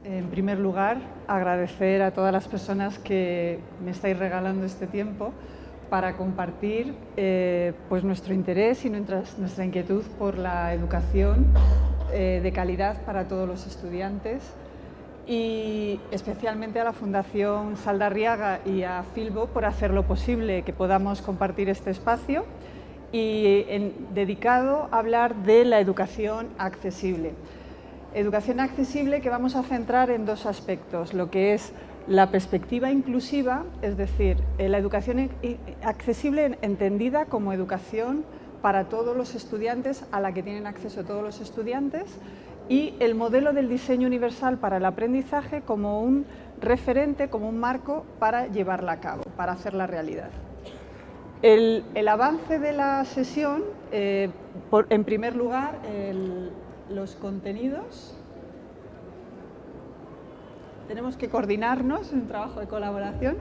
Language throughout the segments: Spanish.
En primer lugar, agradecer a todas las personas que me estáis regalando este tiempo para compartir pues nuestro interés y nuestra inquietud por la educación de calidad para todos los estudiantes, y especialmente a la Fundación Saldarriaga y a Filbo por hacer lo posible que podamos compartir este espacio y dedicado a hablar de la educación accesible. Educación accesible que vamos a centrar en dos aspectos, lo que es la perspectiva inclusiva, es decir, la educación accesible entendida como educación para todos los estudiantes, a la que tienen acceso todos los estudiantes, y el modelo del diseño universal para el aprendizaje como un referente, como un marco para llevarla a cabo, para hacerla realidad. El avance de la sesión, en primer lugar, los contenidos. Tenemos que coordinarnos, es un trabajo de colaboración.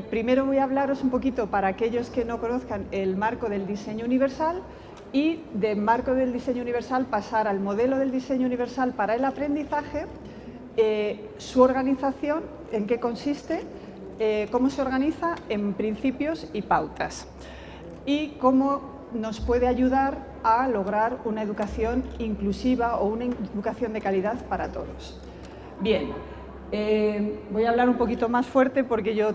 Primero voy a hablaros un poquito, para aquellos que no conozcan, el marco del diseño universal, y del marco del diseño universal pasar al modelo del diseño universal para el aprendizaje, su organización, en qué consiste, cómo se organiza en principios y pautas, y cómo nos puede ayudar a lograr una educación inclusiva o una educación de calidad para todos. Bien, voy a hablar un poquito más fuerte porque yo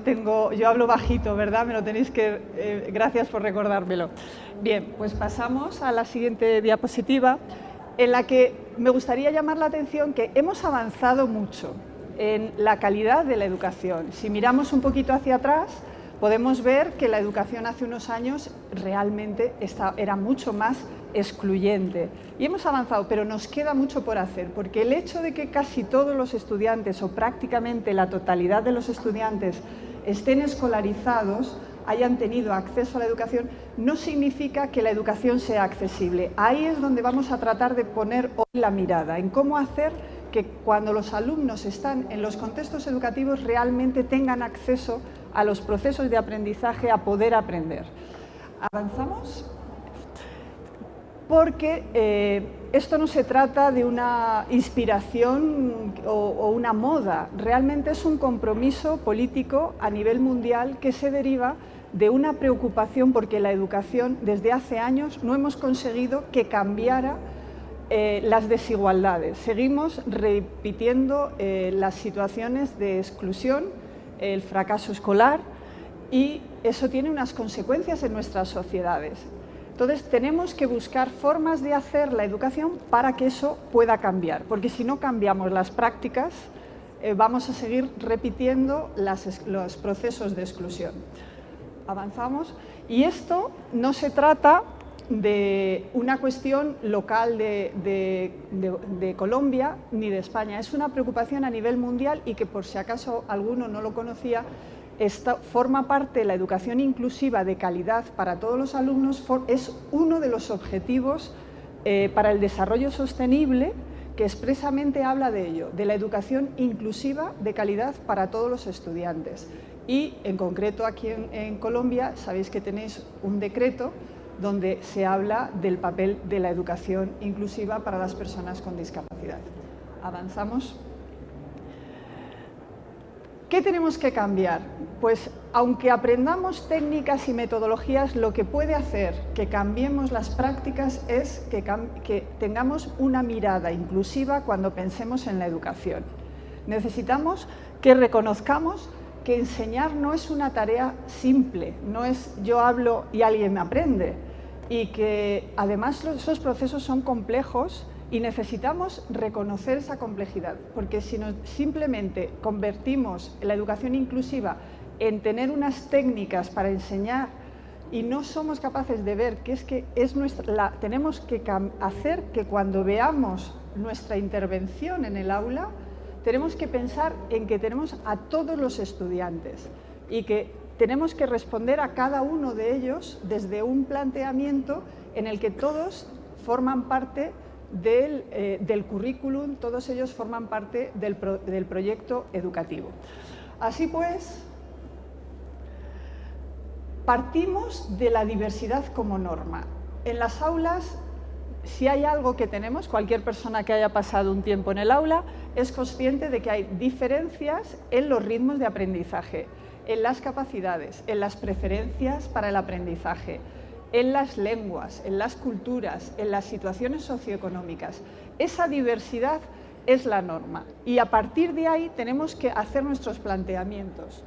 hablo bajito, ¿verdad? Me lo tenéis que... gracias por recordármelo. Bien, pues pasamos a la siguiente diapositiva, en la que me gustaría llamar la atención que hemos avanzado mucho en la calidad de la educación. Si miramos un poquito hacia atrás, podemos ver que la educación hace unos años realmente era mucho más excluyente. Y hemos avanzado, pero nos queda mucho por hacer, porque el hecho de que casi todos los estudiantes, o prácticamente la totalidad de los estudiantes, estén escolarizados, hayan tenido acceso a la educación, no significa que la educación sea accesible. Ahí es donde vamos a tratar de poner hoy la mirada, en cómo hacer que cuando los alumnos están en los contextos educativos realmente tengan acceso a los procesos de aprendizaje, a poder aprender. ¿Avanzamos? Porque esto no se trata de una inspiración o una moda, realmente es un compromiso político a nivel mundial que se deriva de una preocupación porque la educación desde hace años no hemos conseguido que cambiara las desigualdades. Seguimos repitiendo las situaciones de exclusión, el fracaso escolar, y eso tiene unas consecuencias en nuestras sociedades. Entonces tenemos que buscar formas de hacer la educación para que eso pueda cambiar, porque si no cambiamos las prácticas vamos a seguir repitiendo los procesos de exclusión. Avanzamos. Y esto no se trata de una cuestión local de Colombia ni de España, es una preocupación a nivel mundial, y que por si acaso alguno no lo conocía, forma parte de la educación inclusiva de calidad para todos los alumnos, es uno de los objetivos para el desarrollo sostenible, que expresamente habla de ello, de la educación inclusiva de calidad para todos los estudiantes. Y en concreto aquí en Colombia sabéis que tenéis un decreto donde se habla del papel de la educación inclusiva para las personas con discapacidad. Avanzamos. ¿Qué tenemos que cambiar? Pues aunque aprendamos técnicas y metodologías, lo que puede hacer que cambiemos las prácticas es que tengamos una mirada inclusiva cuando pensemos en la educación. Necesitamos que reconozcamos que enseñar no es una tarea simple, no es yo hablo y alguien me aprende, y que además esos procesos son complejos y necesitamos reconocer esa complejidad, porque si simplemente convertimos la educación inclusiva en tener unas técnicas para enseñar y no somos capaces de ver que tenemos que hacer que cuando veamos nuestra intervención en el aula, tenemos que pensar en que tenemos a todos los estudiantes y que tenemos que responder a cada uno de ellos desde un planteamiento en el que todos forman parte del currículum, todos ellos forman parte del proyecto educativo. Así pues, partimos de la diversidad como norma. En las aulas si hay algo que tenemos, cualquier persona que haya pasado un tiempo en el aula es consciente de que hay diferencias en los ritmos de aprendizaje, en las capacidades, en las preferencias para el aprendizaje, en las lenguas, en las culturas, en las situaciones socioeconómicas. Esa diversidad es la norma y a partir de ahí tenemos que hacer nuestros planteamientos.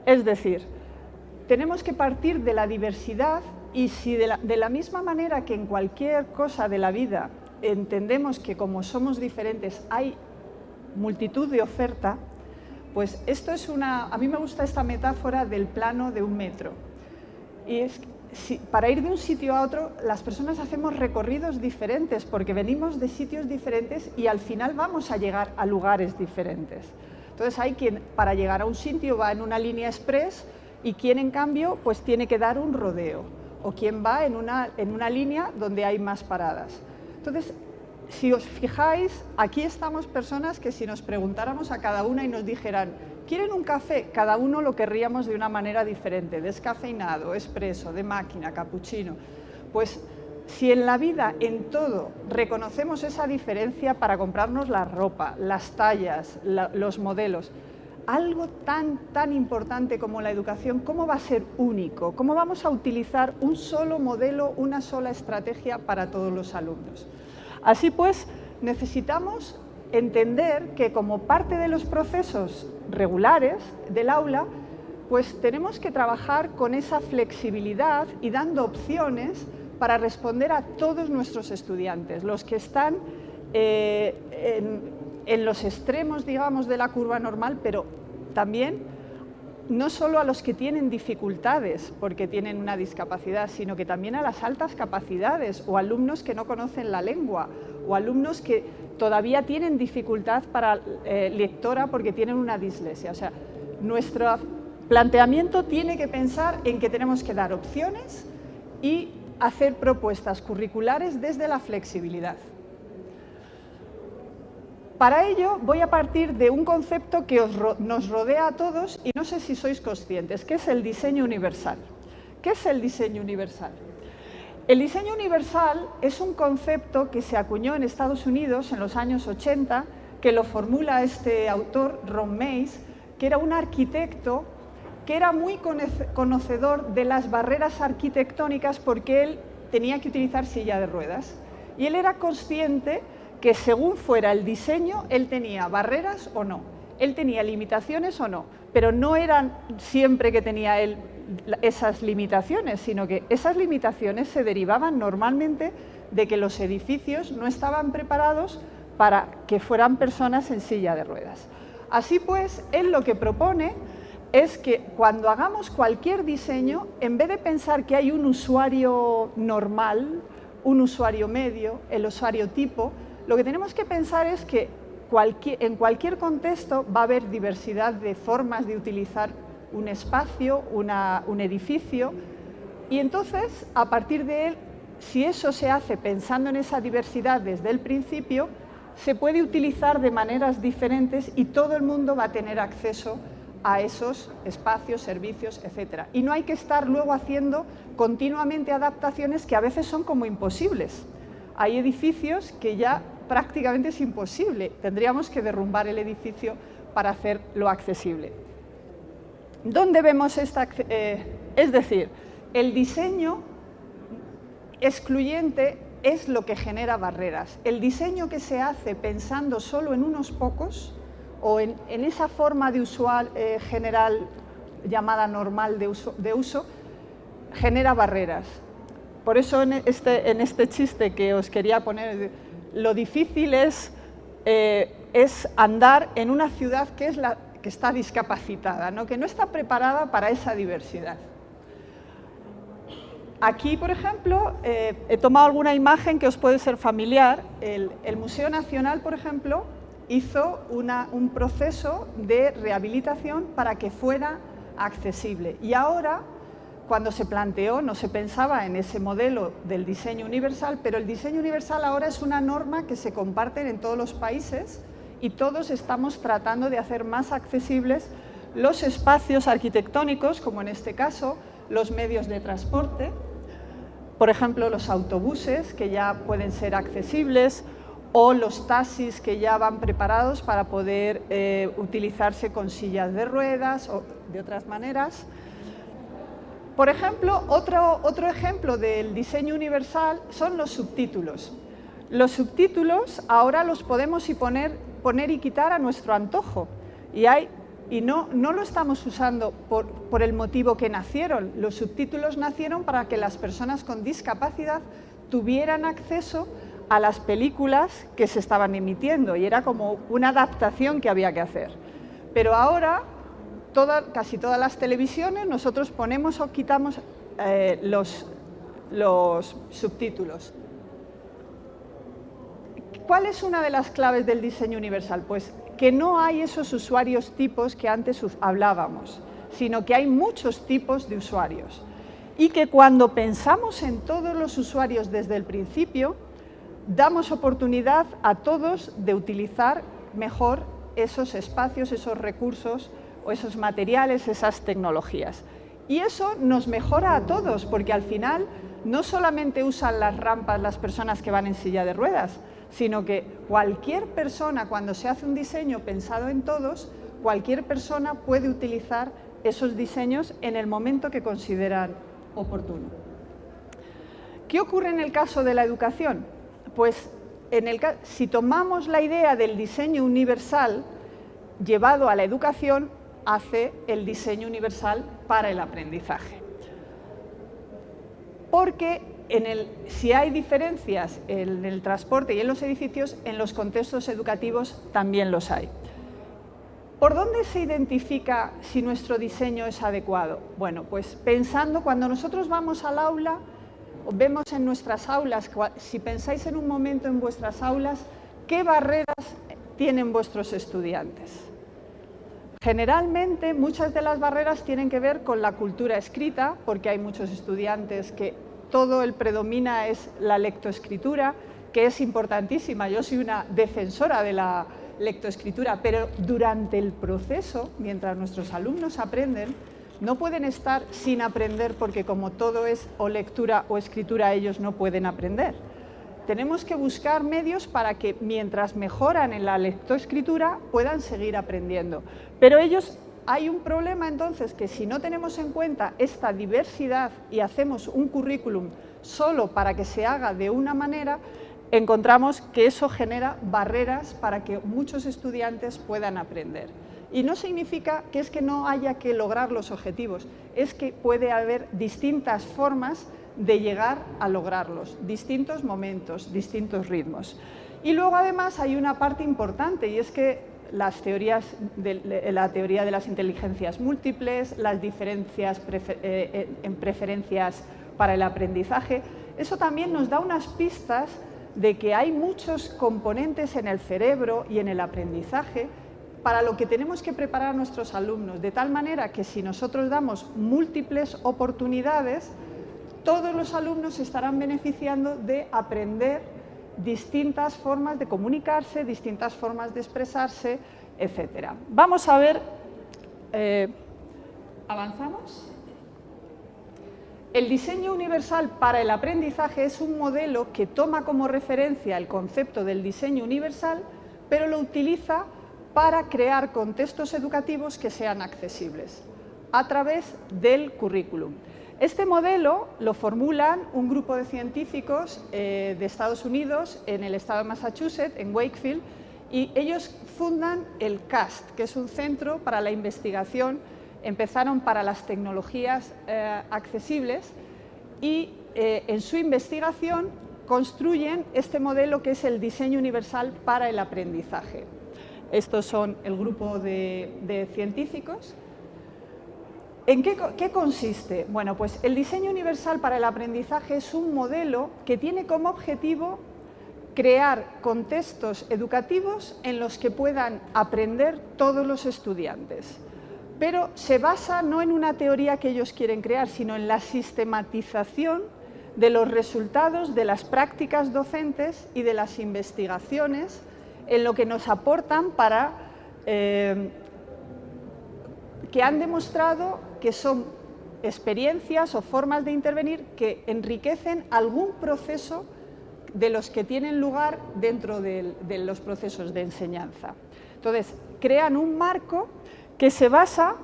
Es decir, tenemos que partir de la diversidad y si de la misma manera que en cualquier cosa de la vida entendemos que como somos diferentes hay multitud de oferta, pues esto es a mí me gusta esta metáfora del plano de un metro. Y es para ir de un sitio a otro, las personas hacemos recorridos diferentes porque venimos de sitios diferentes y al final vamos a llegar a lugares diferentes. Entonces hay quien para llegar a un sitio va en una línea express y quien en cambio pues tiene que dar un rodeo o quien va en una línea donde hay más paradas. Entonces, si os fijáis, aquí estamos personas que si nos preguntáramos a cada una y nos dijeran ¿quieren un café? Cada uno lo querríamos de una manera diferente, descafeinado, expreso, de máquina, cappuccino. Pues si en la vida, en todo, reconocemos esa diferencia para comprarnos la ropa, las tallas, los modelos, algo tan importante como la educación, ¿cómo va a ser único? ¿Cómo vamos a utilizar un solo modelo, una sola estrategia para todos los alumnos? Así pues, necesitamos entender que como parte de los procesos regulares del aula, pues tenemos que trabajar con esa flexibilidad y dando opciones para responder a todos nuestros estudiantes, los que están en los extremos, digamos, de la curva normal, pero también no solo a los que tienen dificultades porque tienen una discapacidad, sino que también a las altas capacidades o alumnos que no conocen la lengua o alumnos que todavía tienen dificultad para lectora porque tienen una dislexia. O sea, nuestro planteamiento tiene que pensar en que tenemos que dar opciones y hacer propuestas curriculares desde la flexibilidad. Para ello voy a partir de un concepto que nos rodea a todos y no sé si sois conscientes, que es el diseño universal. ¿Qué es el diseño universal? El diseño universal es un concepto que se acuñó en Estados Unidos en los años 80, que lo formula este autor, Ron Mays, que era un arquitecto que era muy conocedor de las barreras arquitectónicas porque él tenía que utilizar silla de ruedas. Y él era consciente que según fuera el diseño, él tenía barreras o no, él tenía limitaciones o no, pero no eran siempre que tenía él esas limitaciones, sino que esas limitaciones se derivaban normalmente de que los edificios no estaban preparados para que fueran personas en silla de ruedas. Así pues, él lo que propone es que cuando hagamos cualquier diseño, en vez de pensar que hay un usuario normal, un usuario medio, el usuario tipo, lo que tenemos que pensar es que en cualquier contexto va a haber diversidad de formas de utilizar un espacio, un edificio, y entonces, a partir de él, si eso se hace pensando en esa diversidad desde el principio, se puede utilizar de maneras diferentes y todo el mundo va a tener acceso a esos espacios, servicios, etc. Y no hay que estar luego haciendo continuamente adaptaciones que a veces son como imposibles. Hay edificios que ya prácticamente es imposible. Tendríamos que derrumbar el edificio para hacerlo accesible. ¿Dónde vemos esta? Es decir, el diseño excluyente es lo que genera barreras. El diseño que se hace pensando solo en unos pocos o en esa forma de usual general llamada normal de uso genera barreras. Por eso en este chiste que os quería poner, lo difícil es andar en una ciudad que está discapacitada, ¿no? Que no está preparada para esa diversidad. Aquí, por ejemplo, he tomado alguna imagen que os puede ser familiar. El Museo Nacional, por ejemplo, hizo un proceso de rehabilitación para que fuera accesible. Y ahora, cuando se planteó, no se pensaba en ese modelo del diseño universal, pero el diseño universal ahora es una norma que se comparte en todos los países y todos estamos tratando de hacer más accesibles los espacios arquitectónicos, como en este caso, los medios de transporte, Por ejemplo, los autobuses, que ya pueden ser accesibles, o los taxis, que ya van preparados para poder utilizarse con sillas de ruedas o de otras maneras. Por ejemplo, otro ejemplo del diseño universal son los subtítulos. Los subtítulos ahora los podemos poner y quitar a nuestro antojo. Y no lo estamos usando por el motivo que nacieron. Los subtítulos nacieron para que las personas con discapacidad tuvieran acceso a las películas que se estaban emitiendo, y era como una adaptación que había que hacer. Pero ahora, casi todas las televisiones, nosotros ponemos o quitamos los subtítulos. ¿Cuál es una de las claves del diseño universal? Pues que no hay esos usuarios tipos que antes hablábamos, sino que hay muchos tipos de usuarios. Y que cuando pensamos en todos los usuarios desde el principio, damos oportunidad a todos de utilizar mejor esos espacios, esos recursos o esos materiales, esas tecnologías. Y eso nos mejora a todos, porque al final no solamente usan las rampas las personas que van en silla de ruedas, sino que cualquier persona, cuando se hace un diseño pensado en todos, cualquier persona puede utilizar esos diseños en el momento que consideran oportuno. ¿Qué ocurre en el caso de la educación? Pues si tomamos la idea del diseño universal llevado a la educación, hace el diseño universal para el aprendizaje. Porque si hay diferencias en el transporte y en los edificios, en los contextos educativos también los hay. ¿Por dónde se identifica si nuestro diseño es adecuado? Bueno, pues pensando, cuando nosotros vamos al aula, vemos en nuestras aulas, si pensáis en un momento en vuestras aulas, ¿qué barreras tienen vuestros estudiantes? Generalmente, muchas de las barreras tienen que ver con la cultura escrita, porque hay muchos estudiantes que todo el predomina es la lectoescritura, que es importantísima. Yo soy una defensora de la lectoescritura, pero durante el proceso, mientras nuestros alumnos aprenden, no pueden estar sin aprender, porque como todo es o lectura o escritura, ellos no pueden aprender. Tenemos que buscar medios para que mientras mejoran en la lectoescritura puedan seguir aprendiendo. Pero hay un problema entonces, que si no tenemos en cuenta esta diversidad y hacemos un currículum solo para que se haga de una manera, encontramos que eso genera barreras para que muchos estudiantes puedan aprender. Y no significa que es que no haya que lograr los objetivos, es que puede haber distintas formas de llegar a lograrlos, distintos momentos, distintos ritmos. Y luego además hay una parte importante, y es que la teoría de las inteligencias múltiples, las diferencias en preferencias para el aprendizaje, eso también nos da unas pistas de que hay muchos componentes en el cerebro y en el aprendizaje para lo que tenemos que preparar a nuestros alumnos, de tal manera que si nosotros damos múltiples oportunidades, todos los alumnos estarán beneficiando de aprender distintas formas de comunicarse, distintas formas de expresarse, etc. Vamos a ver, ¿avanzamos? El diseño universal para el aprendizaje es un modelo que toma como referencia el concepto del diseño universal, pero lo utiliza para crear contextos educativos que sean accesibles a través del currículum. Este modelo lo formulan un grupo de científicos de Estados Unidos, en el estado de Massachusetts, en Wakefield, y ellos fundan el CAST, que es un centro para la investigación. Empezaron para las tecnologías accesibles y en su investigación construyen este modelo que es el diseño universal para el aprendizaje. Estos son el grupo de científicos. ¿En qué consiste? Bueno, pues el diseño universal para el aprendizaje es un modelo que tiene como objetivo crear contextos educativos en los que puedan aprender todos los estudiantes. Pero se basa no en una teoría que ellos quieren crear, sino en la sistematización de los resultados de las prácticas docentes y de las investigaciones en lo que nos aportan para que han demostrado que son experiencias o formas de intervenir que enriquecen algún proceso de los que tienen lugar dentro de los procesos de enseñanza. Entonces, crean un marco que se basa...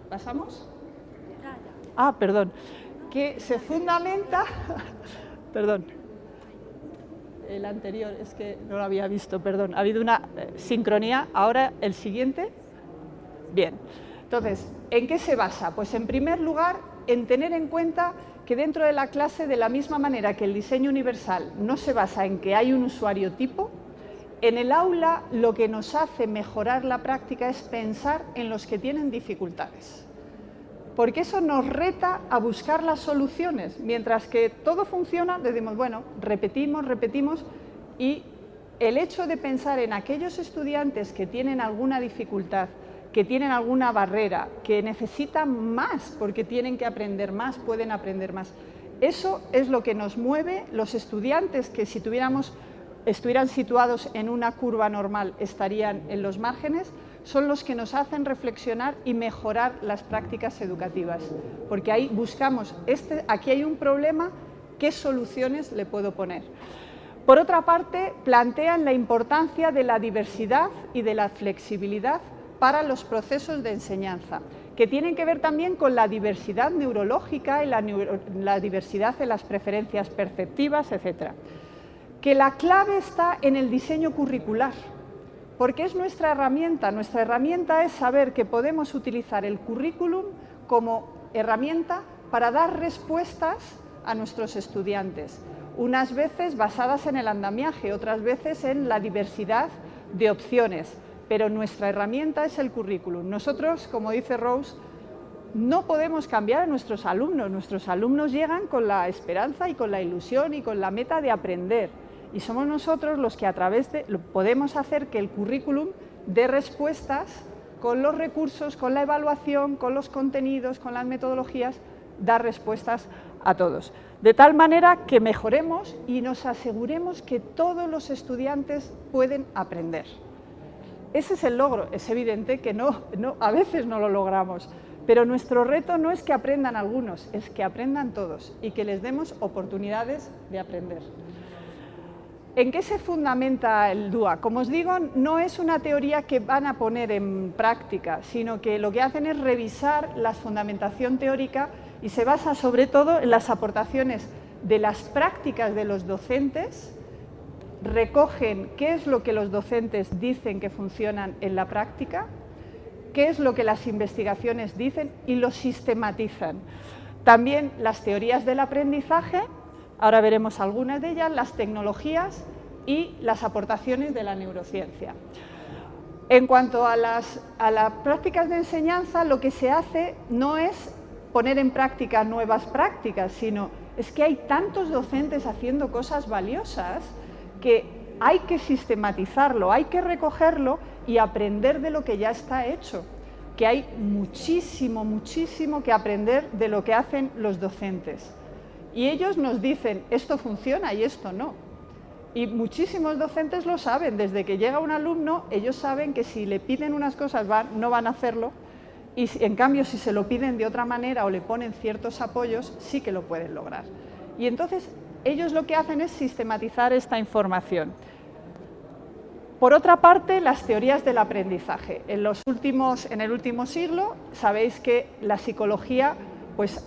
¿Pasamos? Ah, perdón. Que se fundamenta... Perdón. El anterior, es que no lo había visto, perdón. Ha habido una sincronía. Ahora, el siguiente. Bien. Entonces, ¿en qué se basa? Pues, en primer lugar, en tener en cuenta que dentro de la clase, de la misma manera que el diseño universal no se basa en que hay un usuario tipo, en el aula lo que nos hace mejorar la práctica es pensar en los que tienen dificultades. Porque eso nos reta a buscar las soluciones. Mientras que todo funciona, decimos, bueno, repetimos, repetimos, y el hecho de pensar en aquellos estudiantes que tienen alguna dificultad, que tienen alguna barrera, que necesitan más porque tienen que aprender más, pueden aprender más. Eso es lo que nos mueve. Los estudiantes que si estuvieran situados en una curva normal estarían en los márgenes, son los que nos hacen reflexionar y mejorar las prácticas educativas. Porque ahí buscamos, aquí hay un problema, ¿qué soluciones le puedo poner? Por otra parte, plantean la importancia de la diversidad y de la flexibilidad para los procesos de enseñanza, que tienen que ver también con la diversidad neurológica y la diversidad en las preferencias perceptivas, etc. Que la clave está en el diseño curricular, porque es nuestra herramienta. Nuestra herramienta es saber que podemos utilizar el currículum como herramienta para dar respuestas a nuestros estudiantes, unas veces basadas en el andamiaje, otras veces en la diversidad de opciones. Pero nuestra herramienta es el currículum. Nosotros, como dice Rose, no podemos cambiar a nuestros alumnos. Nuestros alumnos llegan con la esperanza y con la ilusión y con la meta de aprender. Y somos nosotros los que podemos hacer que el currículum dé respuestas con los recursos, con la evaluación, con los contenidos, con las metodologías, dar respuestas a todos. De tal manera que mejoremos y nos aseguremos que todos los estudiantes pueden aprender. Ese es el logro. Es evidente que a veces no lo logramos, pero nuestro reto no es que aprendan algunos, es que aprendan todos y que les demos oportunidades de aprender. ¿En qué se fundamenta el DUA? Como os digo, no es una teoría que van a poner en práctica, sino que lo que hacen es revisar la fundamentación teórica y se basa sobre todo en las aportaciones de las prácticas de los docentes. Recogen qué es lo que los docentes dicen que funcionan en la práctica, qué es lo que las investigaciones dicen y lo sistematizan. También las teorías del aprendizaje, ahora veremos algunas de ellas, las tecnologías y las aportaciones de la neurociencia. En cuanto a las prácticas de enseñanza, lo que se hace no es poner en práctica nuevas prácticas, sino es que hay tantos docentes haciendo cosas valiosas que hay que sistematizarlo, hay que recogerlo y aprender de lo que ya está hecho, que hay muchísimo, muchísimo que aprender de lo que hacen los docentes. Y ellos nos dicen, esto funciona y esto no. Y muchísimos docentes lo saben, desde que llega un alumno, ellos saben que si le piden unas cosas no van a hacerlo, y en cambio si se lo piden de otra manera o le ponen ciertos apoyos, sí que lo pueden lograr. Y entonces ellos lo que hacen es sistematizar esta información. Por otra parte, las teorías del aprendizaje. En el último siglo, sabéis que la psicología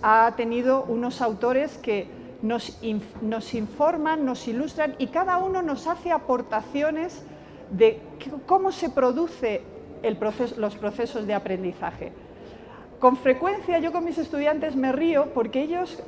ha tenido unos autores que nos informan, nos ilustran y cada uno nos hace aportaciones de cómo se producen los procesos de aprendizaje. Con frecuencia yo con mis estudiantes me río porque ellos,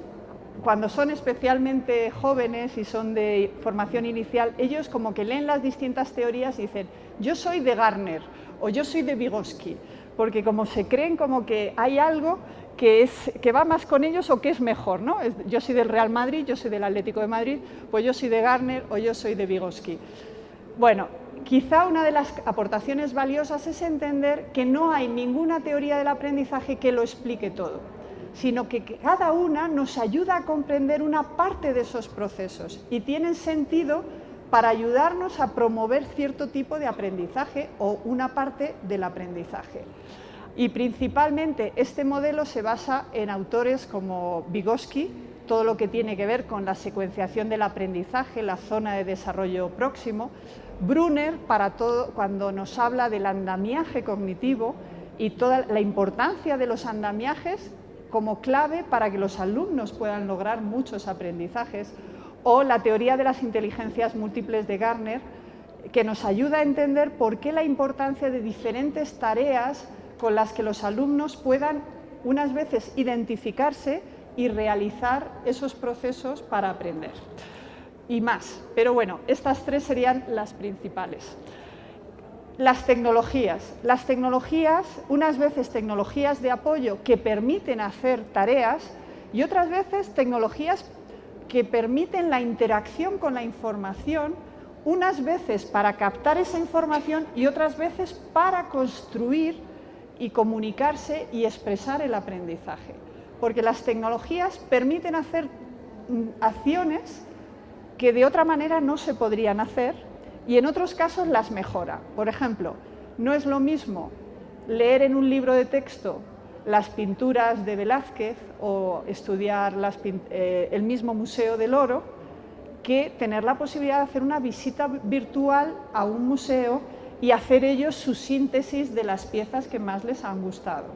cuando son especialmente jóvenes y son de formación inicial, ellos como que leen las distintas teorías y dicen, yo soy de Gardner o yo soy de Vygotsky, porque como se creen como que hay algo que va más con ellos o que es mejor, ¿no? Yo soy del Real Madrid, yo soy del Atlético de Madrid, pues yo soy de Gardner o yo soy de Vygotsky. Bueno, quizá una de las aportaciones valiosas es entender que no hay ninguna teoría del aprendizaje que lo explique todo, sino que cada una nos ayuda a comprender una parte de esos procesos y tienen sentido para ayudarnos a promover cierto tipo de aprendizaje o una parte del aprendizaje. Y principalmente este modelo se basa en autores como Vygotsky, todo lo que tiene que ver con la secuenciación del aprendizaje, la zona de desarrollo próximo, Brunner para todo, cuando nos habla del andamiaje cognitivo y toda la importancia de los andamiajes como clave para que los alumnos puedan lograr muchos aprendizajes, o la teoría de las inteligencias múltiples de Gardner, que nos ayuda a entender por qué la importancia de diferentes tareas con las que los alumnos puedan unas veces identificarse y realizar esos procesos para aprender. Y más, pero bueno, estas tres serían las principales. Las tecnologías, unas veces tecnologías de apoyo que permiten hacer tareas y otras veces tecnologías que permiten la interacción con la información, unas veces para captar esa información y otras veces para construir y comunicarse y expresar el aprendizaje. Porque las tecnologías permiten hacer acciones que de otra manera no se podrían hacer y en otros casos las mejora. Por ejemplo, no es lo mismo leer en un libro de texto las pinturas de Velázquez o estudiar el mismo Museo del Oro que tener la posibilidad de hacer una visita virtual a un museo y hacer ellos su síntesis de las piezas que más les han gustado.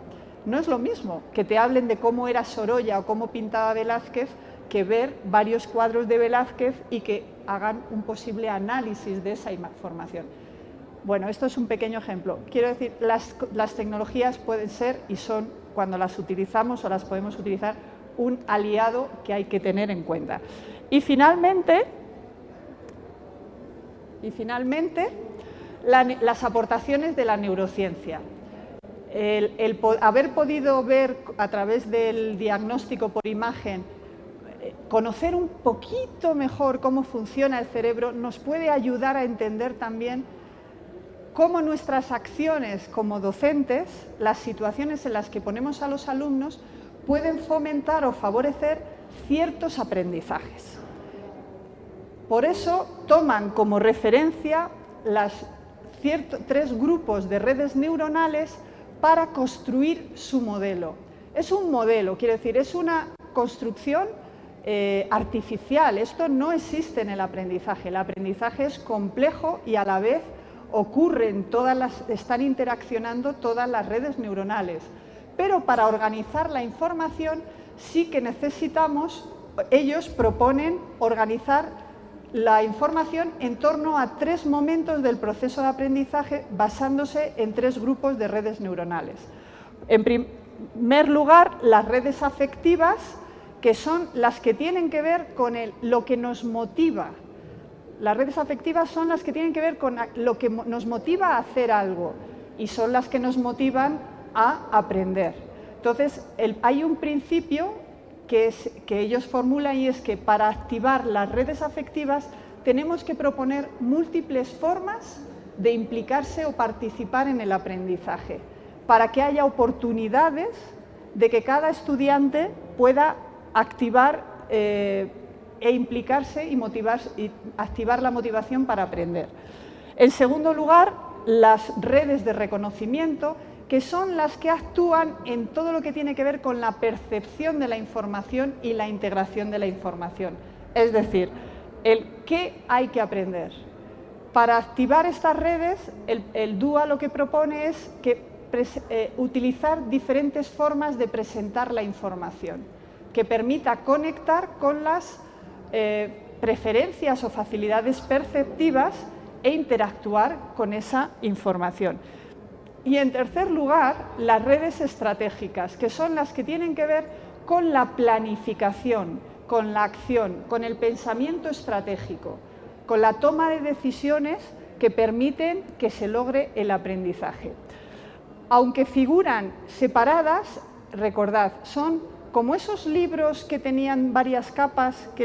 No es lo mismo que te hablen de cómo era Sorolla o cómo pintaba Velázquez que ver varios cuadros de Velázquez y que hagan un posible análisis de esa información. Bueno, esto es un pequeño ejemplo. Quiero decir, las tecnologías pueden ser y son, cuando las utilizamos o las podemos utilizar, un aliado que hay que tener en cuenta. Y finalmente las aportaciones de la neurociencia. El haber podido ver a través del diagnóstico por imagen, conocer un poquito mejor cómo funciona el cerebro, nos puede ayudar a entender también cómo nuestras acciones como docentes, las situaciones en las que ponemos a los alumnos, pueden fomentar o favorecer ciertos aprendizajes. Por eso toman como referencia tres grupos de redes neuronales para construir su modelo. Es un modelo, quiero decir, es una construcción artificial. Esto no existe en el aprendizaje. El aprendizaje es complejo y a la vez están interaccionando todas las redes neuronales. Pero para organizar la información sí que necesitamos, ellos proponen organizar la información en torno a tres momentos del proceso de aprendizaje basándose en tres grupos de redes neuronales. En primer lugar, las redes afectivas, que son las que tienen que ver con lo que nos motiva. Las redes afectivas son las que tienen que ver con lo que nos motiva a hacer algo y son las que nos motivan a aprender. Entonces, hay un principio que ellos formulan y es que para activar las redes afectivas tenemos que proponer múltiples formas de implicarse o participar en el aprendizaje para que haya oportunidades de que cada estudiante pueda activar e implicarse y activar la motivación para aprender. En segundo lugar, las redes de reconocimiento, que son las que actúan en todo lo que tiene que ver con la percepción de la información y la integración de la información. Es decir, ¿qué hay que aprender? Para activar estas redes, el DUA lo que propone es utilizar diferentes formas de presentar la información, que permita conectar con las preferencias o facilidades perceptivas e interactuar con esa información. Y en tercer lugar, las redes estratégicas, que son las que tienen que ver con la planificación, con la acción, con el pensamiento estratégico, con la toma de decisiones que permiten que se logre el aprendizaje. Aunque figuran separadas, recordad, son como esos libros que tenían varias capas, que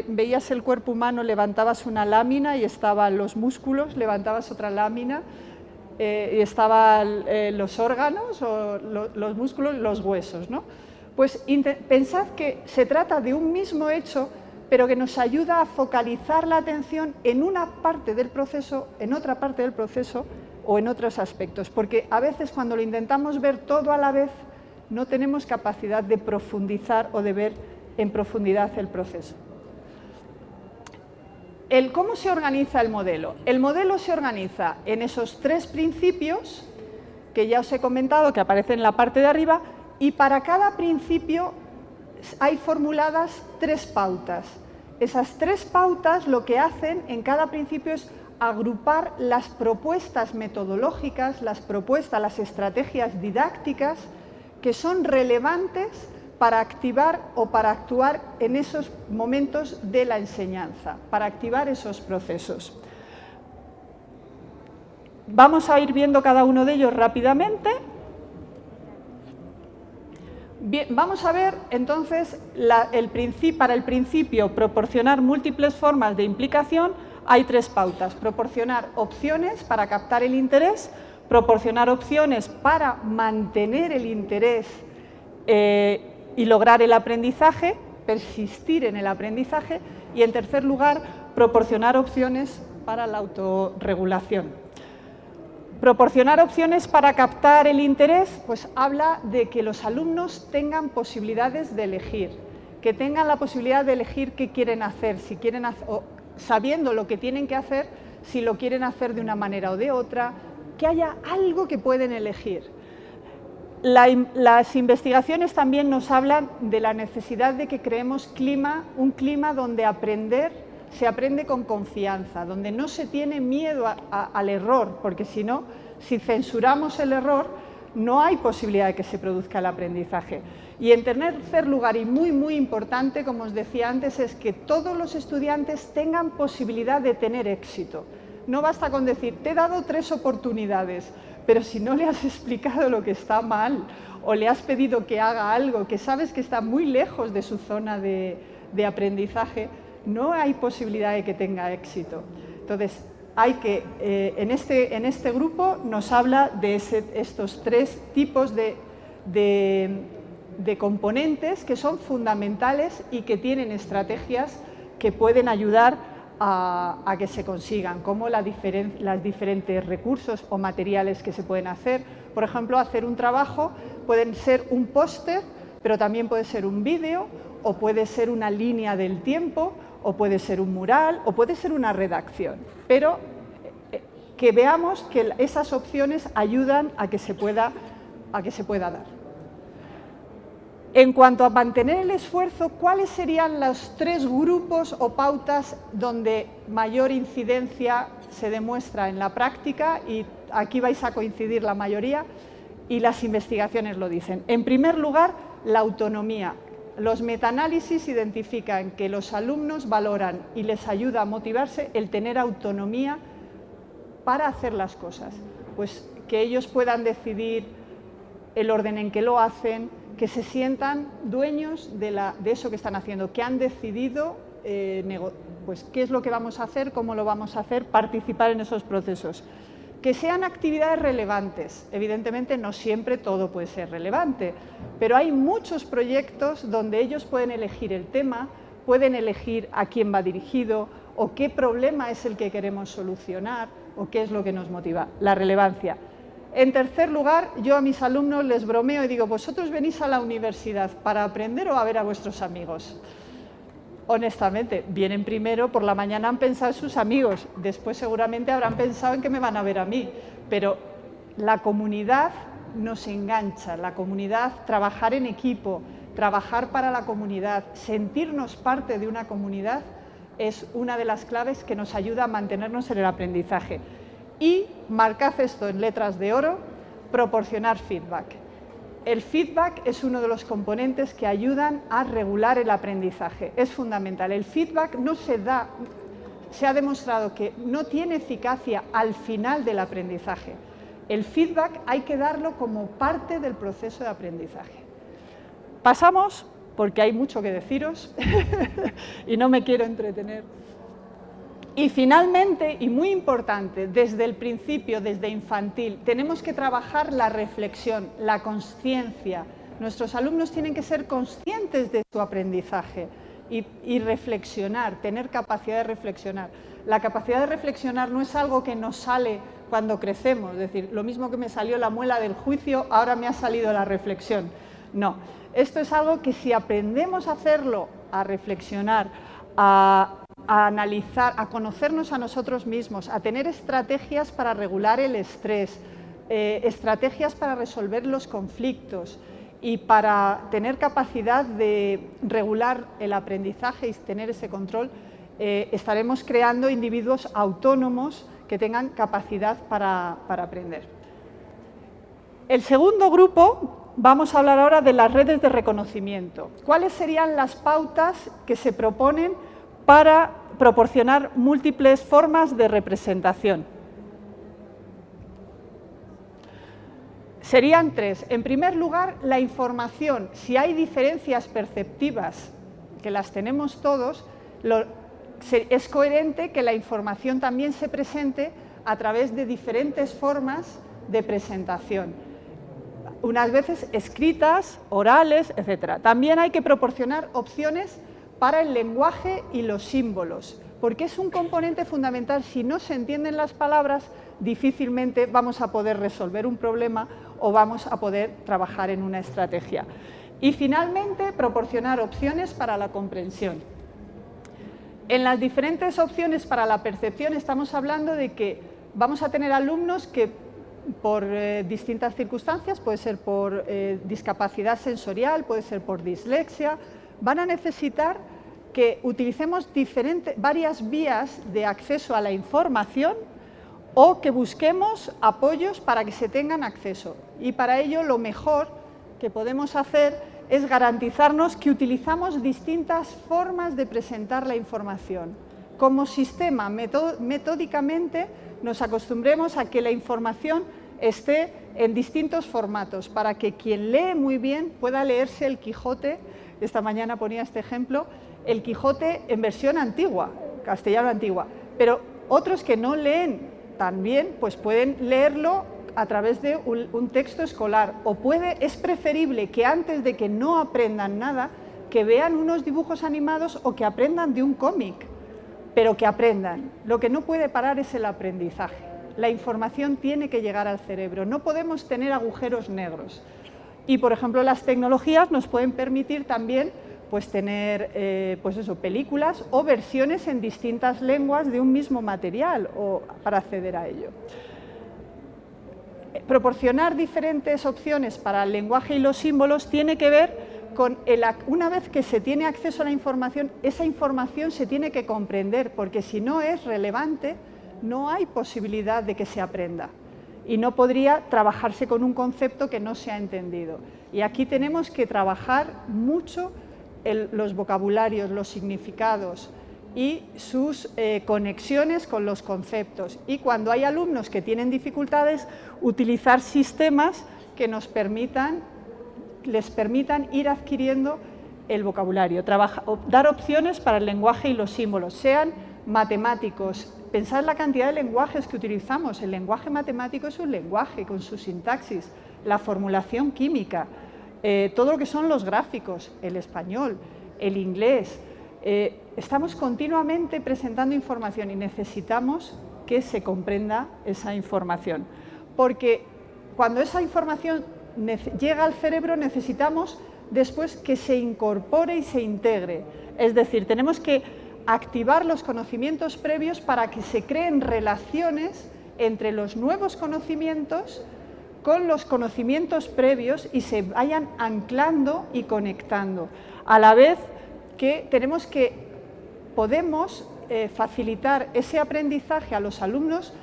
veías el cuerpo humano, levantabas una lámina y estaban los músculos, levantabas otra lámina, y estaban los órganos, o los músculos y los huesos, ¿no? Pues pensad que se trata de un mismo hecho, pero que nos ayuda a focalizar la atención en una parte del proceso, en otra parte del proceso o en otros aspectos, porque a veces cuando lo intentamos ver todo a la vez, no tenemos capacidad de profundizar o de ver en profundidad el proceso. ¿Cómo se organiza el modelo? El modelo se organiza en esos 3 principios que ya os he comentado, que aparecen en la parte de arriba, y para cada principio hay formuladas 3 pautas. Esas 3 pautas lo que hacen en cada principio es agrupar las propuestas metodológicas, las estrategias didácticas que son relevantes para activar o para actuar en esos momentos de la enseñanza, para activar esos procesos. Vamos a ir viendo cada uno de ellos rápidamente. Bien, vamos a ver entonces para el principio proporcionar múltiples formas de implicación. Hay 3 pautas: proporcionar opciones para captar el interés, proporcionar opciones para mantener el interés y lograr el aprendizaje, persistir en el aprendizaje, y en tercer lugar, proporcionar opciones para la autorregulación. Proporcionar opciones para captar el interés, pues habla de que los alumnos tengan posibilidades de elegir, que tengan la posibilidad de elegir qué quieren hacer, si quieren o sabiendo lo que tienen que hacer, si lo quieren hacer de una manera o de otra, que haya algo que pueden elegir. Las investigaciones también nos hablan de la necesidad de que creemos un clima donde se aprende con confianza, donde no se tiene miedo al error, porque si no, si censuramos el error, no hay posibilidad de que se produzca el aprendizaje. Y en tercer lugar, y muy importante, como os decía antes, es que todos los estudiantes tengan posibilidad de tener éxito. No basta con decir, te he dado 3 oportunidades, pero si no le has explicado lo que está mal o le has pedido que haga algo que sabes que está muy lejos de su zona de aprendizaje, no hay posibilidad de que tenga éxito. Entonces, en este grupo nos habla de estos 3 tipos de componentes que son fundamentales y que tienen estrategias que pueden ayudar a que se consigan, como los diferentes recursos o materiales que se pueden hacer. Por ejemplo, hacer un trabajo puede ser un póster, pero también puede ser un vídeo, o puede ser una línea del tiempo, o puede ser un mural, o puede ser una redacción. Pero que veamos que esas opciones ayudan a que se pueda dar. En cuanto a mantener el esfuerzo, ¿cuáles serían los 3 grupos o pautas donde mayor incidencia se demuestra en la práctica? Y aquí vais a coincidir la mayoría, y las investigaciones lo dicen. En primer lugar, la autonomía. Los metaanálisis identifican que los alumnos valoran y les ayuda a motivarse el tener autonomía para hacer las cosas. Pues que ellos puedan decidir el orden en que lo hacen, que se sientan dueños de eso que están haciendo, que han decidido pues, qué es lo que vamos a hacer, cómo lo vamos a hacer, participar en esos procesos. Que sean actividades relevantes. Evidentemente no siempre todo puede ser relevante, pero hay muchos proyectos donde ellos pueden elegir el tema, pueden elegir a quién va dirigido o qué problema es el que queremos solucionar o qué es lo que nos motiva, la relevancia. En tercer lugar, yo a mis alumnos les bromeo y digo, ¿vosotros venís a la universidad para aprender o a ver a vuestros amigos? Honestamente, vienen primero, por la mañana han pensado en sus amigos, después seguramente habrán pensado en que me van a ver a mí, pero la comunidad nos engancha, la comunidad, trabajar en equipo, trabajar para la comunidad, sentirnos parte de una comunidad es una de las claves que nos ayuda a mantenernos en el aprendizaje. Y marcad esto en letras de oro, proporcionar feedback. El feedback es uno de los componentes que ayudan a regular el aprendizaje. Es fundamental. El feedback no se da, se ha demostrado que no tiene eficacia al final del aprendizaje. El feedback hay que darlo como parte del proceso de aprendizaje. Pasamos, porque hay mucho que deciros y no me quiero entretener. Y finalmente, y muy importante, desde el principio, desde infantil, tenemos que trabajar la reflexión, la consciencia. Nuestros alumnos tienen que ser conscientes de su aprendizaje y reflexionar, tener capacidad de reflexionar. La capacidad de reflexionar no es algo que nos sale cuando crecemos, es decir, lo mismo que me salió la muela del juicio, ahora me ha salido la reflexión. No, esto es algo que si aprendemos a hacerlo, a reflexionar, a analizar, a conocernos a nosotros mismos, a tener estrategias para regular el estrés, estrategias para resolver los conflictos y para tener capacidad de regular el aprendizaje y tener ese control, estaremos creando individuos autónomos que tengan capacidad para aprender. El segundo grupo, vamos a hablar ahora de las redes de reconocimiento. ¿Cuáles serían las pautas que se proponen para proporcionar múltiples formas de representación? Serían tres. En primer lugar, la información. Si hay diferencias perceptivas, que las tenemos todos, es coherente que la información también se presente a través de diferentes formas de presentación. Unas veces escritas, orales, etc. También hay que proporcionar opciones para el lenguaje y los símbolos, porque es un componente fundamental. Si no se entienden las palabras, difícilmente vamos a poder resolver un problema o vamos a poder trabajar en una estrategia. Y finalmente, proporcionar opciones para la comprensión. En las diferentes opciones para la percepción estamos hablando de que vamos a tener alumnos que por distintas circunstancias, puede ser por discapacidad sensorial, puede ser por dislexia, van a necesitar que utilicemos varias vías de acceso a la información o que busquemos apoyos para que se tengan acceso. Y para ello lo mejor que podemos hacer es garantizarnos que utilizamos distintas formas de presentar la información. Como sistema, metódicamente, nos acostumbremos a que la información esté en distintos formatos para que quien lee muy bien pueda leerse el Quijote. Esta mañana ponía este ejemplo, el Quijote en versión antigua, castellano antigua, pero otros que no leen tan bien, pues pueden leerlo a través de un texto escolar, o es preferible que antes de que no aprendan nada, que vean unos dibujos animados o que aprendan de un cómic, pero que aprendan. Lo que no puede parar es el aprendizaje. La información tiene que llegar al cerebro, no podemos tener agujeros negros. Y, por ejemplo, las tecnologías nos pueden permitir también pues, tener películas o versiones en distintas lenguas de un mismo material para acceder a ello. Proporcionar diferentes opciones para el lenguaje y los símbolos tiene que ver con, una vez que se tiene acceso a la información, esa información se tiene que comprender, porque si no es relevante, no hay posibilidad de que se aprenda. Y no podría trabajarse con un concepto que no se ha entendido. Y aquí tenemos que trabajar mucho los vocabularios, los significados y sus conexiones con los conceptos. Y cuando hay alumnos que tienen dificultades, utilizar sistemas que les permitan ir adquiriendo el vocabulario. Dar opciones para el lenguaje y los símbolos, sean matemáticos. Pensad la cantidad de lenguajes que utilizamos. El lenguaje matemático es un lenguaje con su sintaxis, la formulación química, todo lo que son los gráficos, el español, el inglés. Estamos continuamente presentando información y necesitamos que se comprenda esa información, porque cuando esa información llega al cerebro necesitamos después que se incorpore y se integre. Es decir, tenemos que activar los conocimientos previos para que se creen relaciones entre los nuevos conocimientos con los conocimientos previos y se vayan anclando y conectando. A la vez que podemos facilitar ese aprendizaje a los alumnos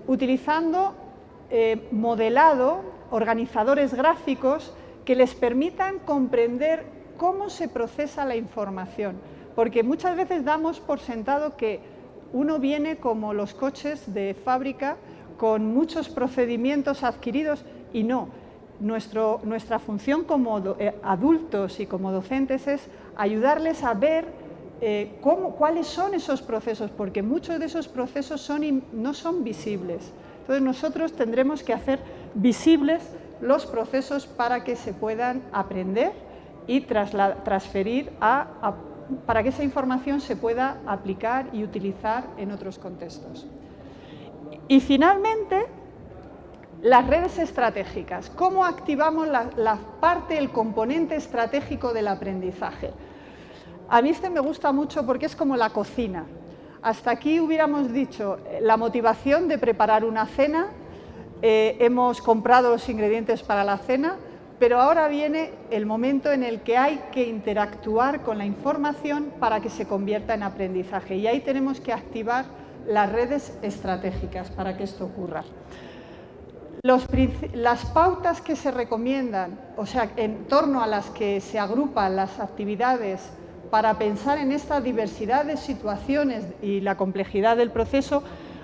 utilizando modelado, organizadores gráficos que les permitan comprender cómo se procesa la información. Porque muchas veces damos por sentado que uno viene como los coches de fábrica con muchos procedimientos adquiridos y no. Nuestra función como adultos y como docentes es ayudarles a ver cuáles son esos procesos, porque muchos de esos procesos no son visibles. Entonces nosotros tendremos que hacer visibles los procesos para que se puedan aprender y transferir a para que esa información se pueda aplicar y utilizar en otros contextos. Y finalmente, las redes estratégicas. ¿Cómo activamos la parte, el componente estratégico del aprendizaje? A mí me gusta mucho porque es como la cocina. Hasta aquí hubiéramos dicho la motivación de preparar una cena, hemos comprado los ingredientes para la cena, pero ahora viene el momento en el que hay que interactuar con la información para que se convierta en aprendizaje. Y ahí tenemos que activar las redes estratégicas para que esto ocurra. Las pautas que se recomiendan, o sea, en torno a las que se agrupan las actividades para pensar en esta diversidad de situaciones y la complejidad del proceso,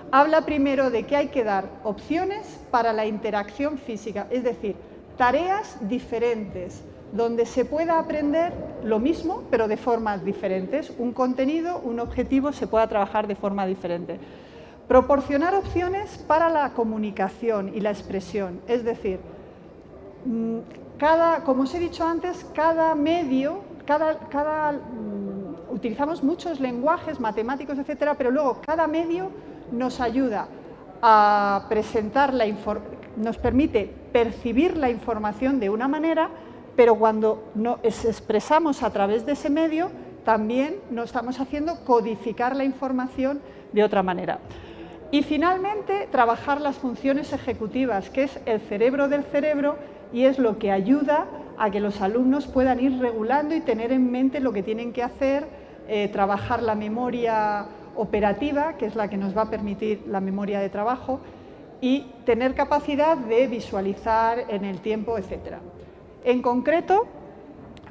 habla primero de que hay que dar opciones para la interacción física, es decir, tareas diferentes, donde se pueda aprender lo mismo, pero de formas diferentes. Un contenido, un objetivo, se pueda trabajar de forma diferente. Proporcionar opciones para la comunicación y la expresión, es decir, como os he dicho antes, cada medio, utilizamos muchos lenguajes matemáticos, etcétera, pero luego cada medio nos ayuda a presentar nos permite percibir la información de una manera, pero cuando nos expresamos a través de ese medio, también nos estamos haciendo codificar la información de otra manera. Y finalmente, trabajar las funciones ejecutivas, que es el cerebro del cerebro, y es lo que ayuda a que los alumnos puedan ir regulando y tener en mente lo que tienen que hacer, trabajar la memoria operativa, que es la que nos va a permitir la memoria de trabajo, y tener capacidad de visualizar en el tiempo, etc. En concreto,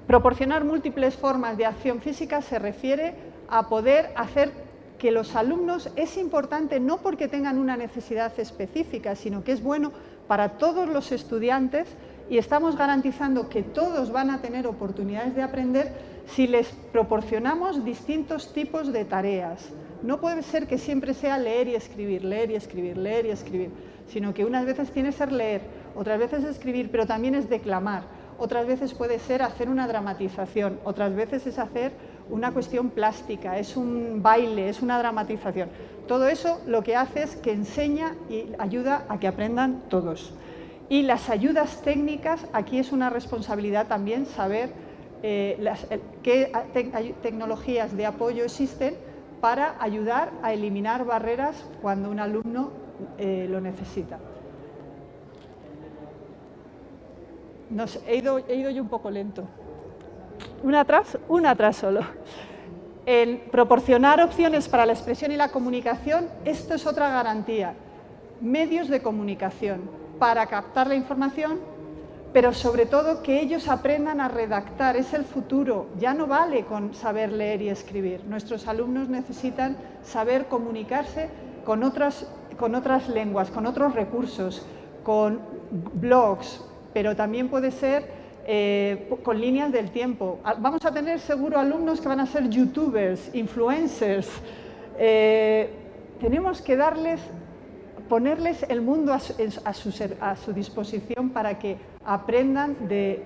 proporcionar múltiples formas de acción física se refiere a poder hacer que los alumnos, es importante no porque tengan una necesidad específica, sino que es bueno para todos los estudiantes y estamos garantizando que todos van a tener oportunidades de aprender si les proporcionamos distintos tipos de tareas. No puede ser que siempre sea leer y escribir, leer y escribir, leer y escribir, sino que unas veces tiene que ser leer, otras veces escribir, pero también es declamar, otras veces puede ser hacer una dramatización, otras veces es hacer una cuestión plástica, es un baile, es una dramatización. Todo eso lo que hace es que enseña y ayuda a que aprendan todos. Y las ayudas técnicas, aquí es una responsabilidad también saber qué tecnologías de apoyo existen para ayudar a eliminar barreras cuando un alumno lo necesita. He ido yo un poco lento. Una atrás solo. El proporcionar opciones para la expresión y la comunicación, esto es otra garantía. Medios de comunicación para captar la información, pero sobre todo que ellos aprendan a redactar, es el futuro. Ya no vale con saber leer y escribir. Nuestros alumnos necesitan saber comunicarse con otras lenguas, con otros recursos, con blogs, pero también puede ser con líneas del tiempo. Vamos a tener seguro alumnos que van a ser youtubers, influencers. Tenemos que ponerles el mundo a su disposición para que aprendan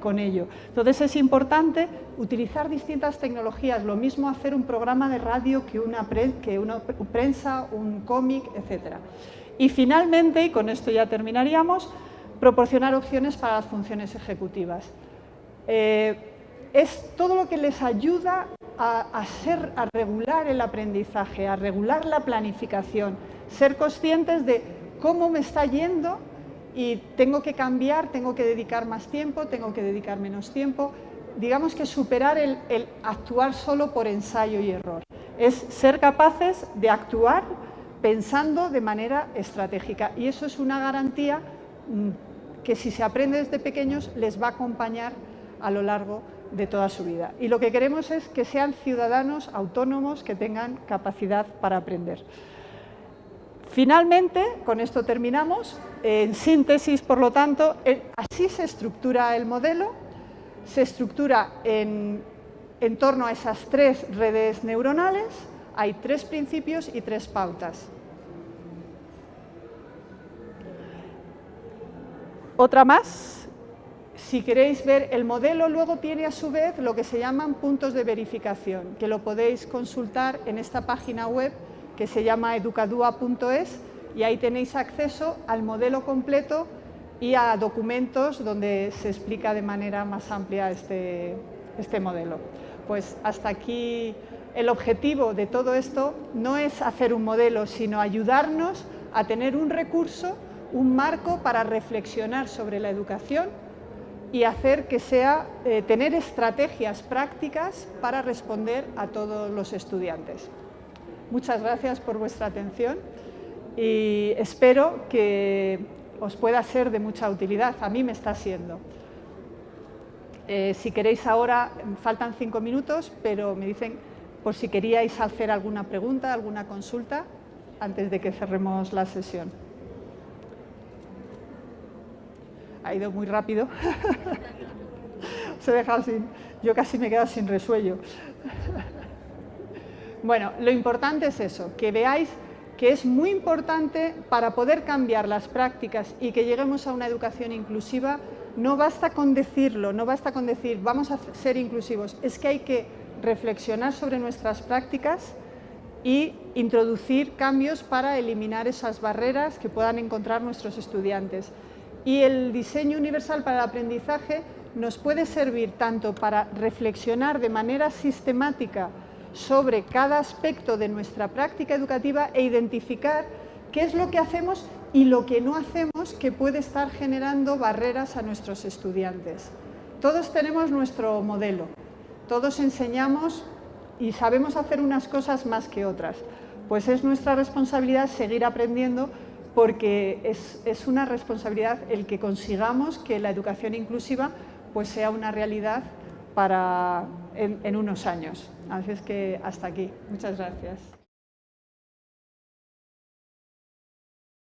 con ello. Entonces es importante utilizar distintas tecnologías, lo mismo hacer un programa de radio que una prensa, un cómic, etc. Y finalmente, y con esto ya terminaríamos, proporcionar opciones para las funciones ejecutivas. Es todo lo que les ayuda a regular el aprendizaje, a regular la planificación, ser conscientes de cómo me está yendo y tengo que cambiar, tengo que dedicar más tiempo, tengo que dedicar menos tiempo. Digamos que superar el actuar solo por ensayo y error. Es ser capaces de actuar pensando de manera estratégica y eso es una garantía que si se aprende desde pequeños les va a acompañar a lo largo de toda su vida. Y lo que queremos es que sean ciudadanos autónomos que tengan capacidad para aprender. Finalmente, con esto terminamos. En síntesis, por lo tanto, así se estructura el modelo. Se estructura en torno a esas 3 redes neuronales. Hay 3 principios y 3 pautas. Otra más. Si queréis ver el modelo, luego tiene a su vez lo que se llaman puntos de verificación, que lo podéis consultar en esta página web que se llama educadua.es, y ahí tenéis acceso al modelo completo y a documentos donde se explica de manera más amplia este modelo. Pues hasta aquí. El objetivo de todo esto no es hacer un modelo, sino ayudarnos a tener un recurso, un marco para reflexionar sobre la educación y hacer que sea, tener estrategias prácticas para responder a todos los estudiantes. Muchas gracias por vuestra atención y espero que os pueda ser de mucha utilidad. A mí me está siendo. Si queréis ahora, faltan 5 minutos, pero me dicen por si queríais hacer alguna pregunta, alguna consulta, antes de que cerremos la sesión. Ha ido muy rápido. Se deja sin... Yo casi me he quedado sin resuello. Bueno, lo importante es eso, que veáis que es muy importante para poder cambiar las prácticas y que lleguemos a una educación inclusiva. No basta con decirlo, no basta con decir vamos a ser inclusivos, es que hay que reflexionar sobre nuestras prácticas y introducir cambios para eliminar esas barreras que puedan encontrar nuestros estudiantes. Y el diseño universal para el aprendizaje nos puede servir tanto para reflexionar de manera sistemática sobre cada aspecto de nuestra práctica educativa e identificar qué es lo que hacemos y lo que no hacemos que puede estar generando barreras a nuestros estudiantes. Todos tenemos nuestro modelo. Todos enseñamos y sabemos hacer unas cosas más que otras. Pues es nuestra responsabilidad seguir aprendiendo, porque es una responsabilidad el que consigamos que la educación inclusiva pues sea una realidad en unos años. Así es que hasta aquí. Muchas gracias.